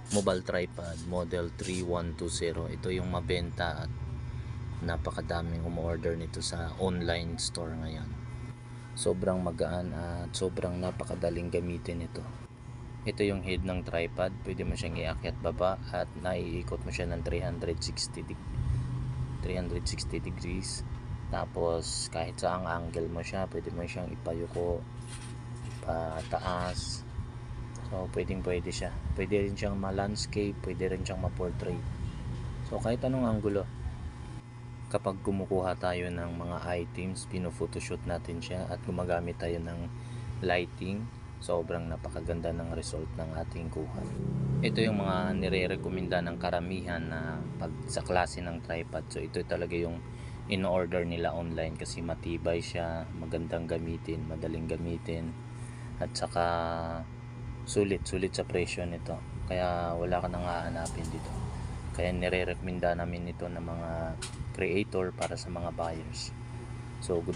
mobile tripod model 3120. Ito yung mabenta at napakadaming umorder nito sa online store ngayon. Sobrang magaan at sobrang napakadaling gamitin ito. Ito yung head ng tripod, pwede mo siyang iakyat baba at naiikot mo siya ng 360 degrees. Tapos kahit saang angle mo siya, pwede mo siyang ipayuko, pataas. So pwede siya. Pwede rin siyang ma-landscape, pwede rin siyang ma-portrait. So kahit anong anggulo. Kapag kumukuha tayo ng mga items, pino-photoshoot natin siya at gumagamit tayo ng lighting, sobrang napakaganda ng result ng ating kuha. Ito yung mga nire-recommenda ng karamihan na pag sa klase ng tripod. So ito talaga yung in-order nila online kasi matibay siya, magandang gamitin, madaling gamitin, at saka sulit sa presyo nito. Kaya wala ka nang hahanapin dito. Kaya nire-recommenda namin ito ng mga creator para sa mga buyers. So good